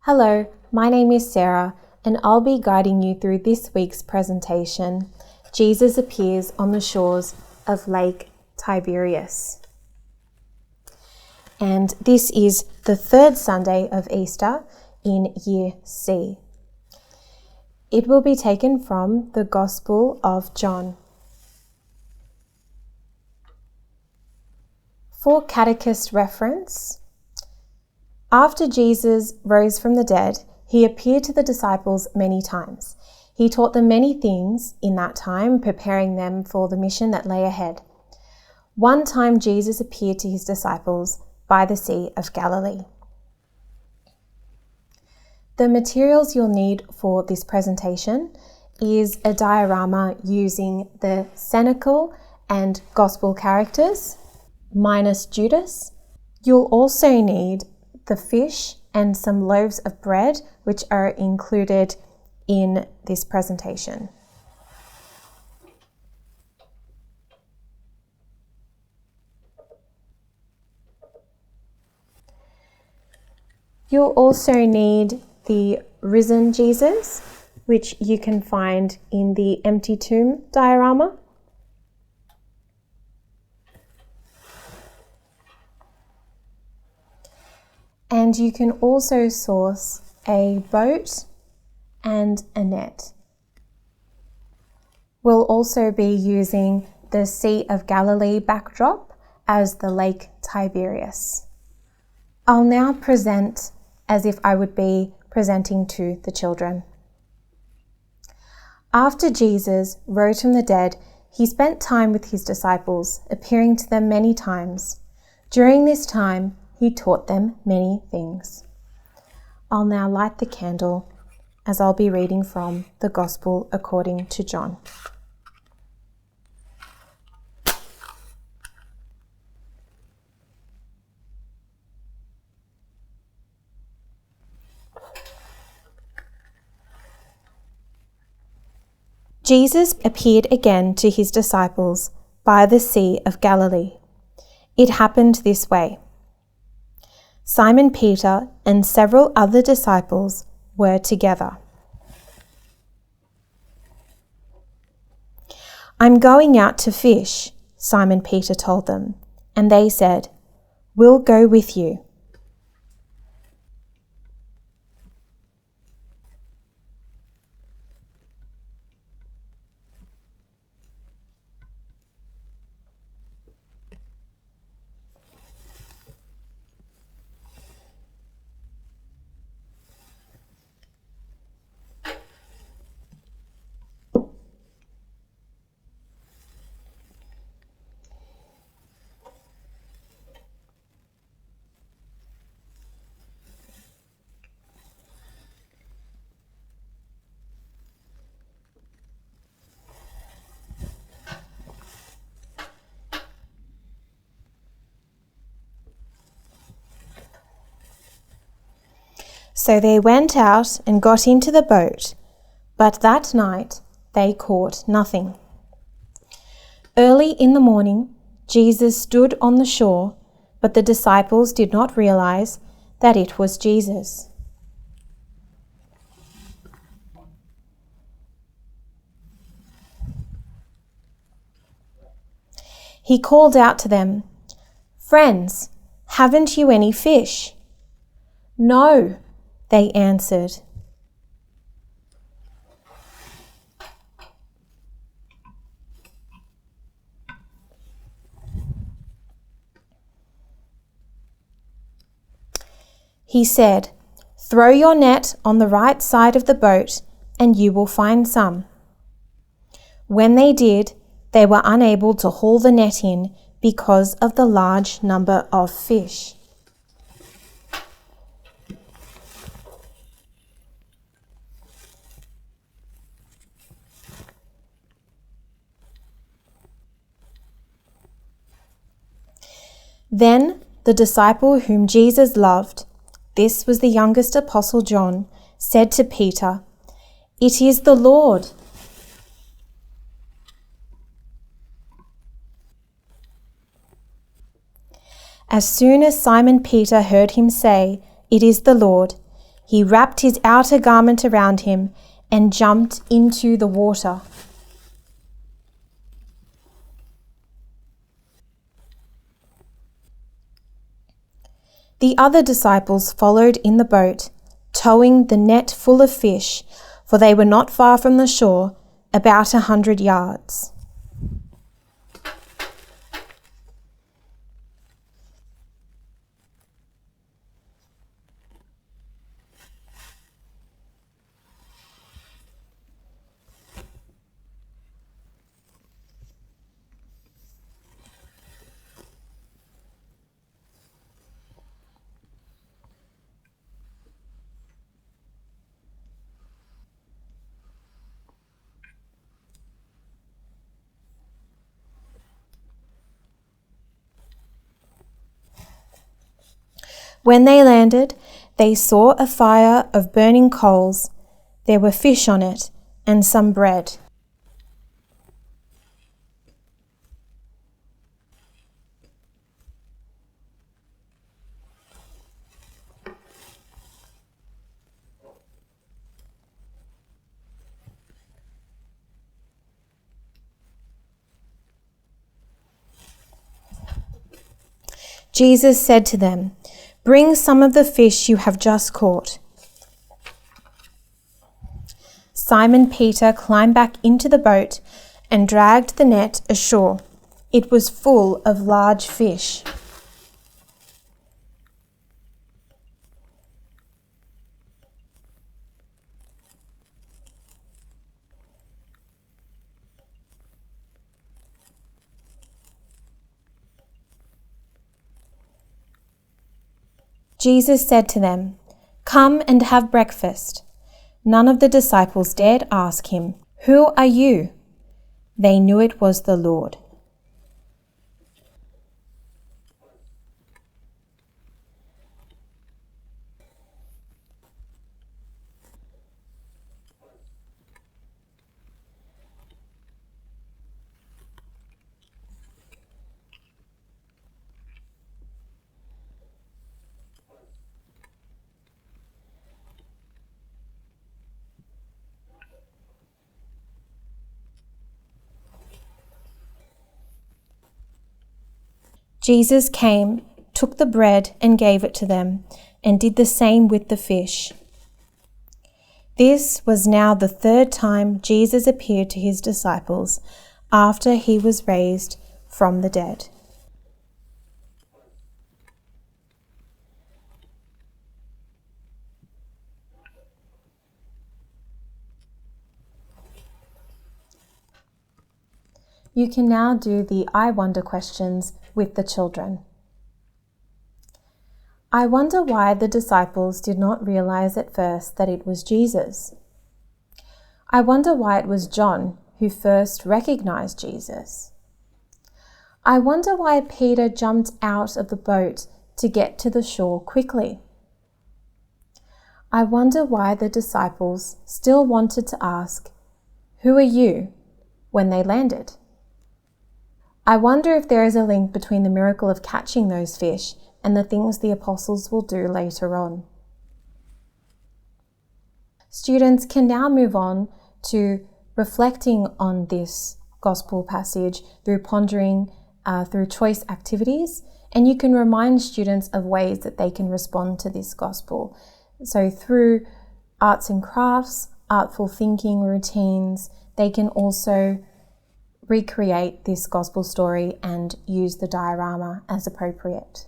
Hello, my name is Sarah, and I'll be guiding you through this week's presentation, Jesus Appears on the Shores of Lake Tiberias. And this is the third Sunday of Easter in Year C. It will be taken from the Gospel of John. For catechist reference, after Jesus rose from the dead, he appeared to the disciples many times. He taught them many things in that time, preparing them for the mission that lay ahead. One time Jesus appeared to his disciples by the Sea of Galilee. The materials you'll need for this presentation is a diorama using the Cenacle and Gospel characters, minus Judas. You'll also need the fish and some loaves of bread, which are included in this presentation. You'll also need the risen Jesus, which you can find in the empty tomb diorama. And you can also source a boat and a net. We'll also be using the Sea of Galilee backdrop as the Lake Tiberias. I'll now present as if I would be presenting to the children. After Jesus rose from the dead, he spent time with his disciples, appearing to them many times. During this time, he taught them many things. I'll now light the candle as I'll be reading from the Gospel according to John. Jesus appeared again to his disciples by the Sea of Galilee. It happened this way. Simon Peter and several other disciples were together. "I'm going out to fish," Simon Peter told them, and they said, "We'll go with you." So they went out and got into the boat, but that night they caught nothing. Early in the morning, Jesus stood on the shore, but the disciples did not realize that it was Jesus. He called out to them, "Friends, haven't you any fish?" "No," they answered. He said, "Throw your net on the right side of the boat and you will find some." When they did, they were unable to haul the net in because of the large number of fish. Then the disciple whom Jesus loved, this was the youngest apostle John, said to Peter, "It is the Lord." As soon as Simon Peter heard him say, "It is the Lord," He wrapped his outer garment around him and jumped into the water. The other disciples followed in the boat, towing the net full of fish, for they were not far from the shore, about 100 yards. When they landed, they saw a fire of burning coals. There were fish on it and some bread. Jesus said to them, "Bring some of the fish you have just caught." Simon Peter climbed back into the boat and dragged the net ashore. It was full of large fish. Jesus said to them, "Come and have breakfast." None of the disciples dared ask him, "Who are you?" They knew it was the Lord. Jesus came, took the bread and gave it to them, and did the same with the fish. This was now the third time Jesus appeared to his disciples after he was raised from the dead. You can now do the I wonder questions with the children. I wonder why the disciples did not realize at first that it was Jesus. I wonder why it was John who first recognized Jesus. I wonder why Peter jumped out of the boat to get to the shore quickly. I wonder why the disciples still wanted to ask, "Who are you?" when they landed. I wonder if there is a link between the miracle of catching those fish and the things the apostles will do later on. Students can now move on to reflecting on this gospel passage through pondering through choice activities, and you can remind students of ways that they can respond to this gospel. So through arts and crafts, artful thinking routines, they can also recreate this gospel story and use the diorama as appropriate.